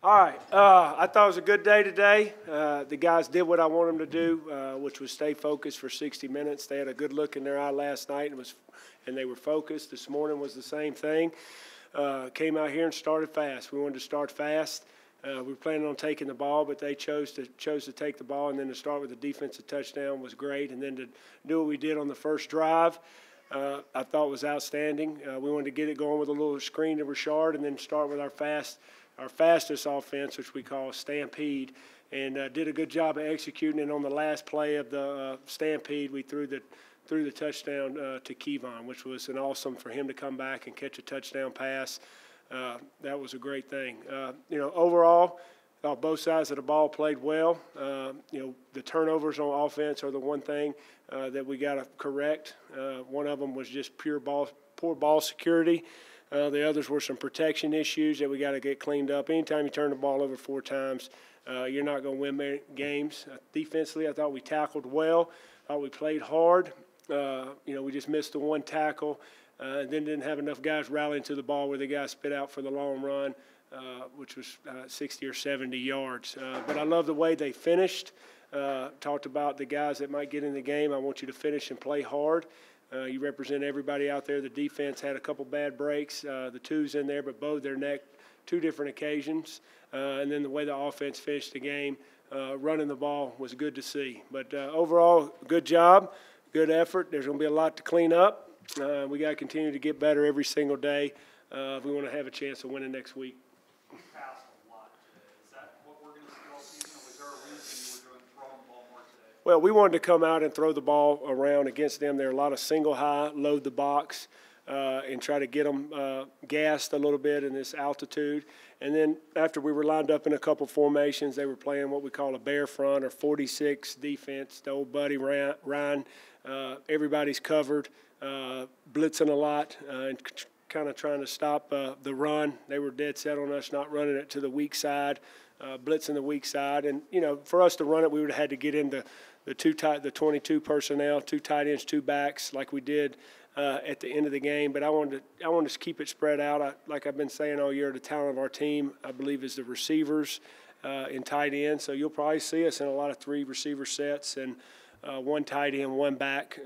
All right. I thought it was a good day today. The guys did what I wanted them to do, which was stay focused for 60 minutes. They had a good look in their eye last night and they were focused. This morning was the same thing. Came out here and started fast. We wanted to start fast. We were planning on taking the ball, but they chose to take the ball, and then to start with a defensive touchdown was great. And then to do what we did on the first drive, I thought was outstanding. We wanted to get it going with a little screen to Rashard, and then start with our fastest offense, which we call Stampede, and did a good job of executing it. On the last play of the Stampede, we threw the touchdown to Kevon, which was an awesome for him to come back and catch a touchdown pass. That was a great thing. Overall, both sides of the ball played well. The turnovers on offense are the one thing that we got to correct. One of them was just poor ball security. The others were some protection issues that we got to get cleaned up. Anytime you turn the ball over 4 times, you're not going to win games. Defensively, I thought we tackled well. I thought we played hard. We just missed the one tackle, and then didn't have enough guys rallying to the ball where the guy spit out for the long run, which was 60 or 70 yards. But I love the way they finished. Talked about the guys that might get in the game. I want you to finish and play hard. You represent everybody out there. The defense had a couple bad breaks. The twos in there, but bowed their neck 2 different occasions. And then the way the offense finished the game, running the ball was good to see. But overall, good job, good effort. There's going to be a lot to clean up. We got to continue to get better every single day if we want to have a chance of winning next week. Well, we wanted to come out and throw the ball around against them. There are a lot of single high, load the box, and try to get them gassed a little bit in this altitude. And then after we were lined up in a couple formations, they were playing what we call a bear front or 46 defense. The old buddy Ryan, everybody's covered, blitzing a lot and kind of trying to stop the run. They were dead set on us not running it to the weak side, blitzing the weak side. And, for us to run it, we would have had to get into the 22 personnel, 2 tight ends, 2 backs, like we did at the end of the game. But I wanted to keep it spread out. Like I've been saying all year, the talent of our team, I believe, is the receivers in tight end. So you'll probably see us in a lot of 3 receiver sets and 1 tight end, 1 back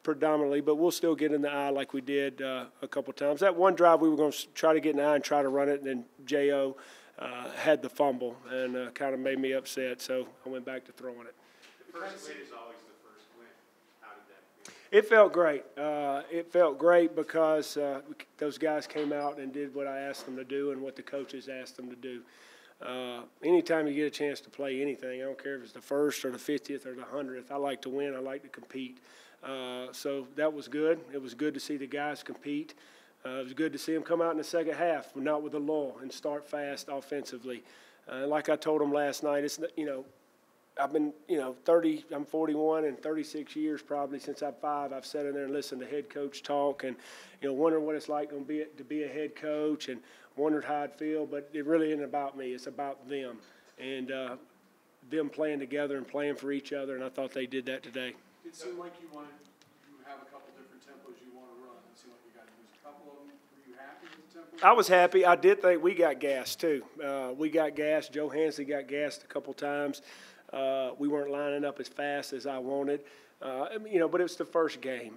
predominantly. But we'll still get in the eye like we did a couple times. That one drive we were going to try to get in the eye and try to run it, and then J.O. had the fumble and kind of made me upset, so I went back to throwing it. The first win is always the first win. How did that feel? It felt great. It felt great because those guys came out and did what I asked them to do and what the coaches asked them to do. Anytime you get a chance to play anything, I don't care if it's the 1st or the 50th or the 100th, I like to win. I like to compete. So that was good. It was good to see the guys compete. It was good to see them come out in the second half, not with a lull, and start fast offensively. Like I told them last night, it's I've been I'm 41 and 36 years probably since I'm 5. I've sat in there and listened to head coach talk, and wondering what it's like to be a head coach, and wondered how I'd feel. But it really isn't about me; it's about them and them playing together and playing for each other. And I thought they did that today. It seemed like you have a couple different tempos you want to run. It seemed like you got to use a couple of them. Were you happy with the tempo? I was happy. I did think we got gassed too. We got gassed. Joe Hansley got gassed a couple times. We weren't lining up as fast as I wanted. But it's the first game.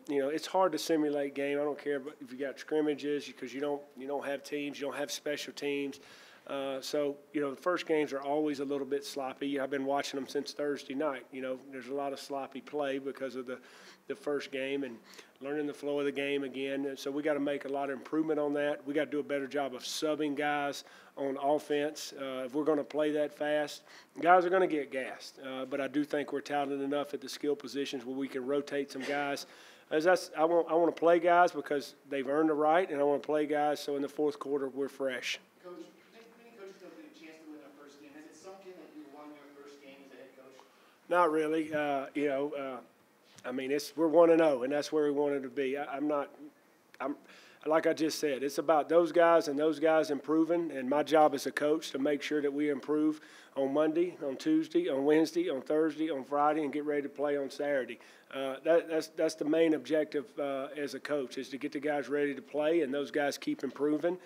It's hard to simulate game. I don't care if you got scrimmages because you don't have teams. You don't have special teams. The first games are always a little bit sloppy. I've been watching them since Thursday night. There's a lot of sloppy play because of the first game and learning the flow of the game again. And so we got to make a lot of improvement on that. We got to do a better job of subbing guys on offense. If we're going to play that fast, guys are going to get gassed. But I do think we're talented enough at the skill positions where we can rotate some guys. I want to play guys because they've earned the right, and I want to play guys so in the fourth quarter we're fresh. Coach, many coaches don't get a chance to win their first game. Has it sunk in that you won your first game as a head coach? Not really. We're 1-0, and that's where we wanted to be. like I just said, it's about those guys and those guys improving, and my job as a coach to make sure that we improve on Monday, on Tuesday, on Wednesday, on Thursday, on Friday, and get ready to play on Saturday. That's the main objective as a coach, is to get the guys ready to play and those guys keep improving,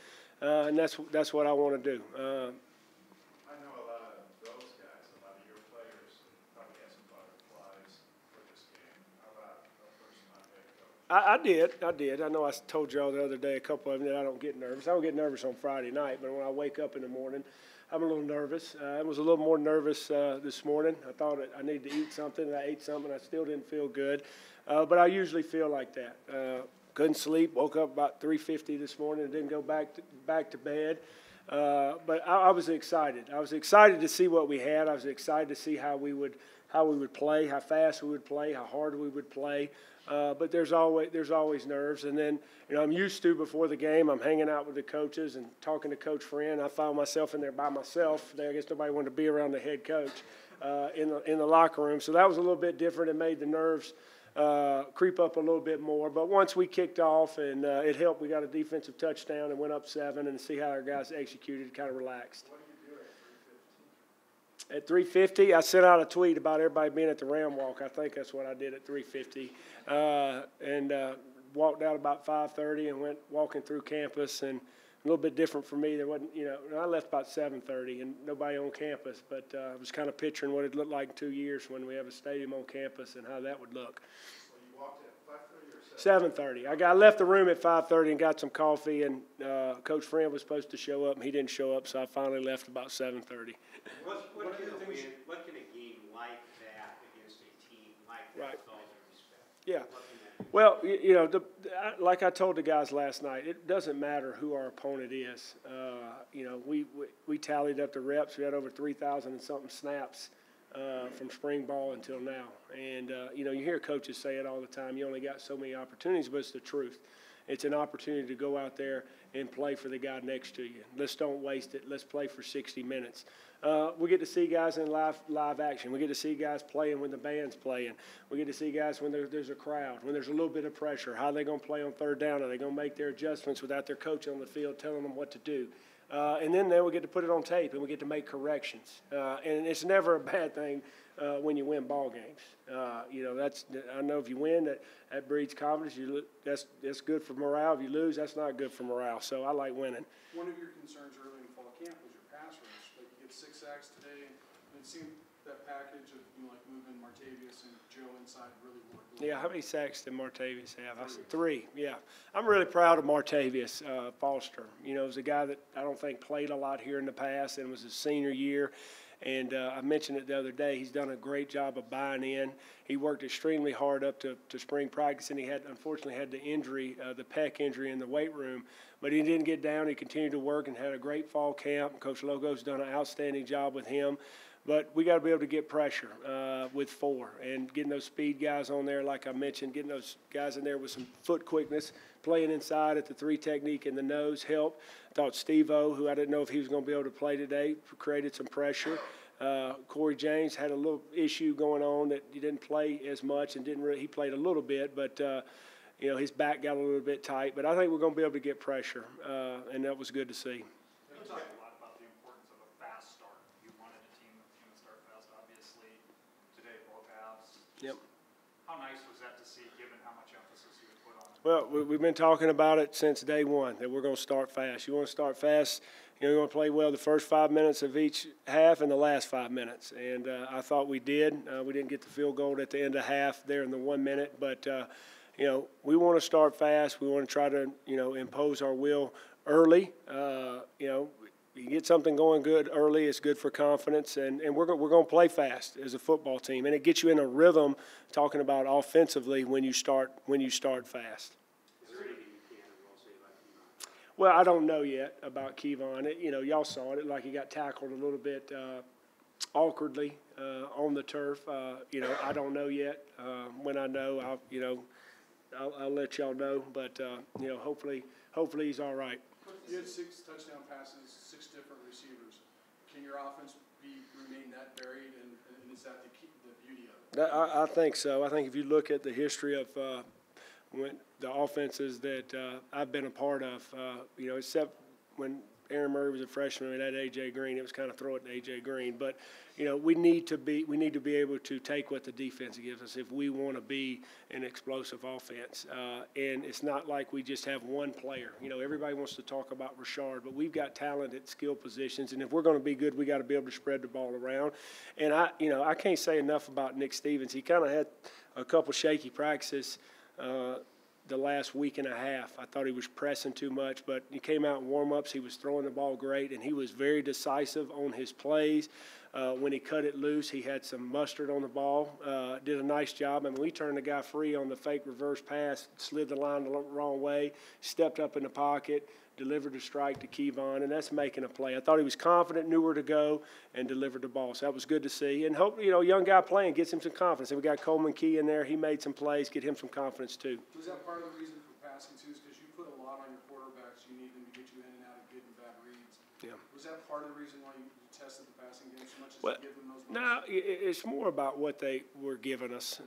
and that's what I want to do. I know a lot of those guys, a lot of your players probably had some butterflies for this game. How about a first-time head coach? I did. I know I told y'all the other day, a couple of them, that I don't get nervous. I don't get nervous on Friday night, but when I wake up in the morning, I'm a little nervous. I was a little more nervous this morning. I thought I needed to eat something, and I ate something. I still didn't feel good, but I usually feel like that. Couldn't sleep. Woke up about 3:50 this morning and didn't go back to bed. But I was excited. I was excited to see what we had. I was excited to see how we would play, how fast we would play, how hard we would play. But there's always nerves. And then, I'm used to, before the game, I'm hanging out with the coaches and talking to Coach Friend. I found myself in there by myself. I guess nobody wanted to be around the head coach in the locker room. So that was a little bit different. It made the nerves creep up a little bit more. But once we kicked off, and it helped, we got a defensive touchdown and went up 7, and to see how our guys executed, kind of relaxed. At 3:50, I sent out a tweet about everybody being at the Ram Walk. I think that's what I did at 3:50, and walked out about 5:30 and went walking through campus. And a little bit different for me. There wasn't, I left about 7:30 and nobody on campus. But I was kind of picturing what it looked like in 2 years when we have a stadium on campus and how that would look. So you walked at 5:30 or 7:30. I left the room at 5:30 and got some coffee. And Coach Friend was supposed to show up, and he didn't show up, so I finally left about 7:30. What can a game like that against a team like that Right. with all due respect? Yeah. What can that do? Well, like I told the guys last night, it doesn't matter who our opponent is. We tallied up the reps. We had over 3,000 and something snaps from spring ball until now. And, you hear coaches say it all the time. You only got so many opportunities, but it's the truth. It's an opportunity to go out there and play for the guy next to you. Let's don't waste it. Let's play for 60 minutes. We get to see guys in live action. We get to see guys playing when the band's playing. We get to see guys when there's a crowd, when there's a little bit of pressure. How are they going to play on third down? Are they going to make their adjustments without their coach on the field telling them what to do? And then we get to put it on tape, and we get to make corrections. And it's never a bad thing when you win ball games. I know if you win, that breeds confidence. That's good for morale. If you lose, that's not good for morale. So I like winning. One of your concerns early in fall camp was your pass rush. Like, you get 6 sacks today, and it seemed that package of like moving Martavius and Joe inside really worked. Yeah, how many sacks did Martavius have? I said 3. Yeah, I'm really proud of Martavius Foster. He was a guy that I don't think played a lot here in the past, and was his senior year. And I mentioned it the other day. He's done a great job of buying in. He worked extremely hard up to spring practice, and he unfortunately had the injury, the pec injury in the weight room. But he didn't get down. He continued to work and had a great fall camp. Coach Logo's done an outstanding job with him. But we got to be able to get pressure with 4 and getting those speed guys on there, like I mentioned, getting those guys in there with some foot quickness, playing inside at the 3 technique in the nose helped. I thought Steve-O, who I didn't know if he was going to be able to play today, created some pressure. Corey James had a little issue going on that he didn't play as much and he played a little bit, but his back got a little bit tight. But I think we're going to be able to get pressure, and that was good to see. You talked a lot about the importance of a fast start. You wanted a team that's going to start fast, obviously. Today, both halves. Yep. How nice was that to see, given how much emphasis you would put on it? Well, we've been talking about it since day one, that we're going to start fast. You want to start fast, you want to play well the first 5 minutes of each half and the last 5 minutes. And I thought we did. We didn't get the field goal at the end of half there in the 1 minute. But, we want to start fast. We want to try to, impose our will early. You get something going good early, it's good for confidence, and we're going to play fast as a football team, and it gets you in a rhythm. Talking about offensively when you start fast. Is there anything you can and will say about Kevon? Well, I don't know yet about Kevon. Y'all saw it, like he got tackled a little bit awkwardly on the turf. I don't know yet. When I know, I'll let y'all know. But hopefully he's all right. You had 6 touchdown passes, 6 different receivers. Can your offense remain that varied, and is that the beauty of it? I think so. I think if you look at the history of the offenses that I've been a part of, except when Aaron Murray was a freshman and had A.J. Green, it was kind of throw it to A.J. Green. But, we need to be able to take what the defense gives us if we want to be an explosive offense. And it's not like we just have one player. Everybody wants to talk about Rashard, but we've got talent at skill positions. And if we're going to be good, we got to be able to spread the ball around. And I can't say enough about Nick Stevens. He kind of had a couple shaky practices the last week and a half. I thought he was pressing too much, but he came out in warm-ups. He was throwing the ball great, and he was very decisive on his plays. When he cut it loose, he had some mustard on the ball, did a nice job. I mean, we turned the guy free on the fake reverse pass, slid the line the wrong way, stepped up in the pocket, delivered a strike to Kevon, and that's making a play. I thought he was confident, knew where to go, and delivered the ball. So that was good to see. And hope, young guy playing gets him some confidence. And we got Coleman Key in there. He made some plays, get him some confidence too. Was that part of the reason for passing too? Is because you put a lot on your quarterbacks. You need them to get you in and out of good and bad reads. Yeah. Was that part of the reason why you tested the passing game so much as to give them those? No, it's more about what they were giving us.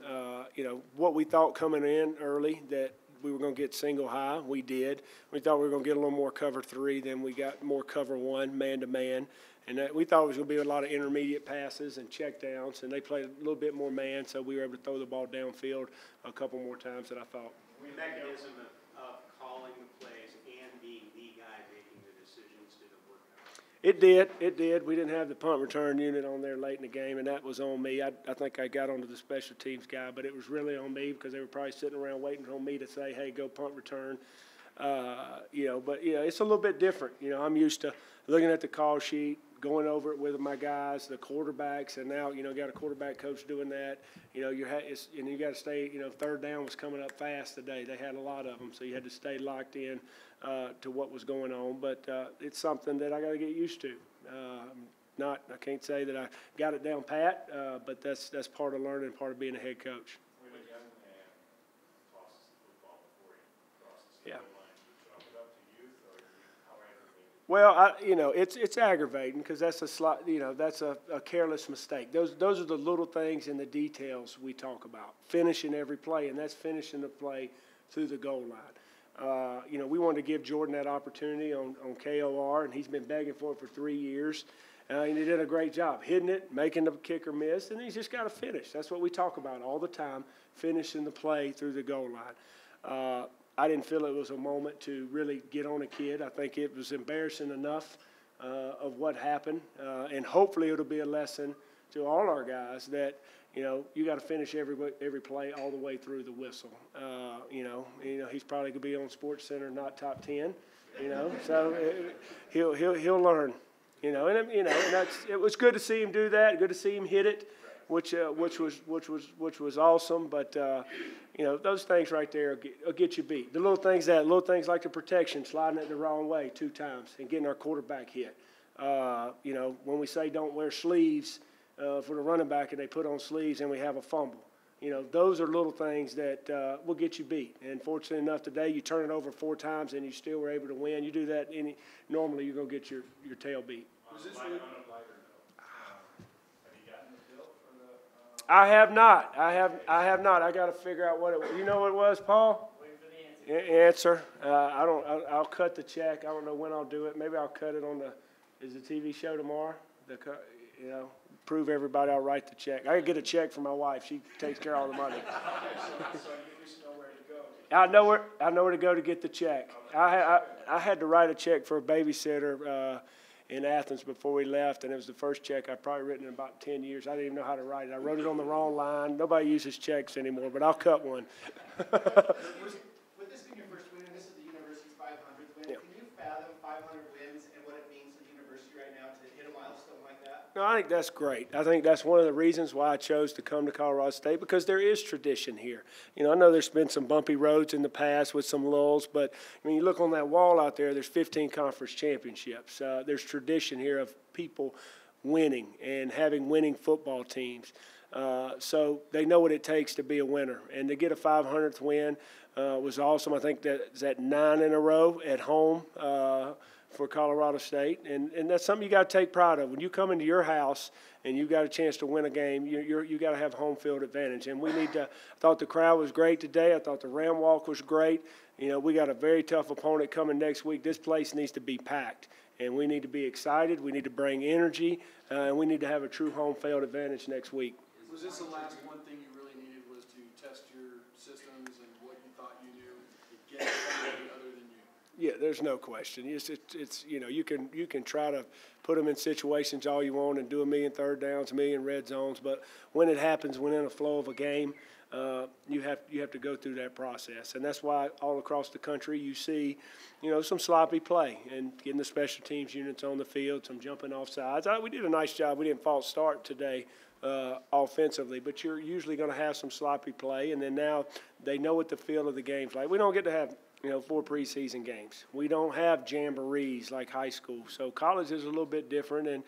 What we thought coming in early that we were going to get single high. We did. We thought we were going to get a little more cover 3, then we got more cover 1, man-to-man. And we thought it was going to be a lot of intermediate passes and checkdowns, and they played a little bit more man, so we were able to throw the ball downfield a couple more times than I thought. The mechanism of calling the plays and being the guy making the decisions didn't work out. It did. We didn't have the punt return unit on there late in the game, and that was on me. I think I got onto the special teams guy, but it was really on me because they were probably sitting around waiting on me to say, hey, go punt return. But it's a little bit different. I'm used to looking at the call sheet, going over it with my guys, the quarterbacks, and now, got a quarterback coach doing that. You got to stay, third down was coming up fast today. They had a lot of them, so you had to stay locked in to what was going on. But it's something that I got to get used to. I can't say that I got it down pat, but that's part of learning, part of being a head coach. When a young man tosses the football before he crosses the goal line, do you chalk it up to youth, or how aggravating? Well, it's aggravating because that's that's a careless mistake. Those are the little things in the details we talk about. Finishing every play, and that's finishing the play through the goal line. We wanted to give Jordan that opportunity on KOR, and he's been begging for it for 3 years. And he did a great job hitting it, making the kicker miss, and he's just got to finish. That's what we talk about all the time, finishing the play through the goal line. I didn't feel it was a moment to really get on a kid. I think it was embarrassing enough of what happened, and hopefully it'll be a lesson to all our guys that you got to finish every play all the way through the whistle. He's probably going to be on SportsCenter, not top 10. So he'll learn. And it was good to see him do that. Good to see him hit it, which was awesome. But those things right there will get you beat. The little things like the protection, sliding it the wrong way 2 times and getting our quarterback hit. When we say don't wear sleeves for the running back and they put on sleeves and we have a fumble. Those are little things that will get you beat. And fortunately enough today, you turn it over 4 times and you still were able to win. You do that normally you're going to get your tail beat. On a lighter note, have you gotten the bill for the? I have not. I got to figure out what it was. You know what it was, Paul? Wait for the answer. I'll cut the check. I don't know when I'll do it. Maybe I'll cut it on is the TV show tomorrow? Prove everybody I'll write the check. I can get a check from my wife. She takes care of all the money. So you at least know where to go. I know where to go to get the check. I had to write a check for a babysitter in Athens before we left, and it was the first check I've probably written in about 10 years. I didn't even know how to write it. I wrote it on the wrong line. Nobody uses checks anymore, but I'll cut one. With this being your first win, and this is the university's 500th win, can you fathom 500 wins and what it means to the university right now to hit a milestone like that? No, I think that's great. I think that's one of the reasons why I chose to come to Colorado State, because there is tradition here. I know there's been some bumpy roads in the past with some lulls, but when you look on that wall out there, there's 15 conference championships. There's tradition here of people winning and having winning football teams. So they know what it takes to be a winner. And to get a 500th win was awesome. I think that's at 9 in a row at home for Colorado State, and that's something you got to take pride of. When you come into your house and you got a chance to win a game, you got to have home field advantage. And we need to. I thought the crowd was great today. I thought the Ram Walk was great. You know, we got a very tough opponent coming next week. This place needs to be packed, and we need to be excited. We need to bring energy, and we need to have a true home field advantage next week. Was this the last one thing you really needed, was to test your systems and what you thought you knew against somebody other than you? Yeah, there's no question. It's you know, you can try to put them in situations all you want and do a million third downs, a million red zones, but when it happens, when in a flow of a game, you have to go through that process, and that's why all across the country you see, you know, some sloppy play and getting the special teams units on the field, some jumping off sides. We did a nice job. We didn't false start today offensively, but you're usually going to have some sloppy play, and then now they know what the feel of the game's like. We don't get to have, you know, 4 preseason games. We don't have jamborees like high school, so college is a little bit different, and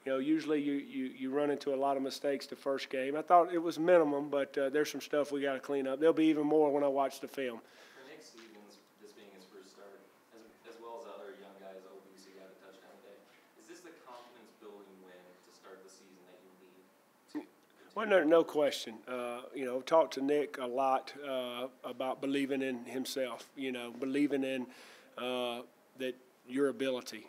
you know, usually you run into a lot of mistakes the first game. I thought it was minimum, but there's some stuff we got to clean up. There'll be even more when I watch the film. For Nick Stevens, this being his first start, as well as other young guys, obviously got a touchdown today, is this the confidence-building win to start the season that you need? Well, no question. You know, talked to Nick a lot about believing in himself, you know, believing in that your ability.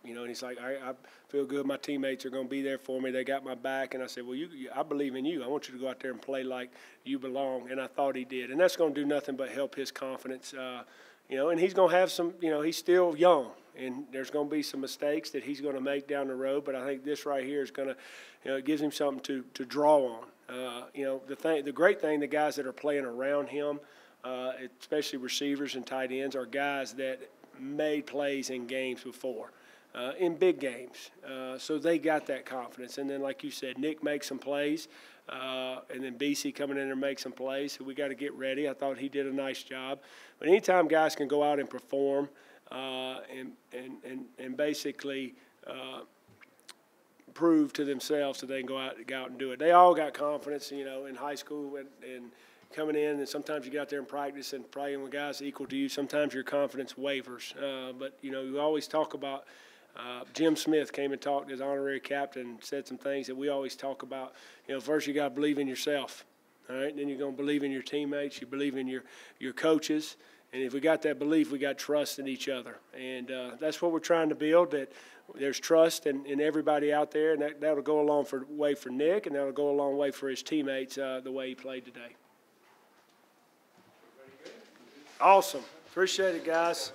You know, and he's like, I feel good. My teammates are going to be there for me. They got my back. And I said, well, I believe in you. I want you to go out there and play like you belong. And I thought he did. And that's going to do nothing but help his confidence. You know, and he's going to have some, you know, he's still young. And there's going to be some mistakes that he's going to make down the road. But I think this right here is going to, you know, it gives him something to draw on. You know, the great thing, the guys that are playing around him, especially receivers and tight ends, are guys that made plays in games before, in big games. So they got that confidence. And then, like you said, Nick makes some plays, and then BC coming in and make some plays. So we got to get ready. I thought he did a nice job. But anytime guys can go out and perform and basically prove to themselves that they can go out and do it. They all got confidence, you know, in high school and coming in, and sometimes you get out there and practice and playing with guys equal to you. Sometimes your confidence wavers. But, you know, you always talk about Jim Smith came and talked as honorary captain, said some things that we always talk about. You know, first you got to believe in yourself, all right? Then you're going to believe in your teammates. You believe in your coaches. And if we got that belief, we got trust in each other. And that's what we're trying to build, that there's trust in everybody out there, and that'll go a long way for Nick, and that'll go a long way for his teammates the way he played today. Awesome. Appreciate it, guys.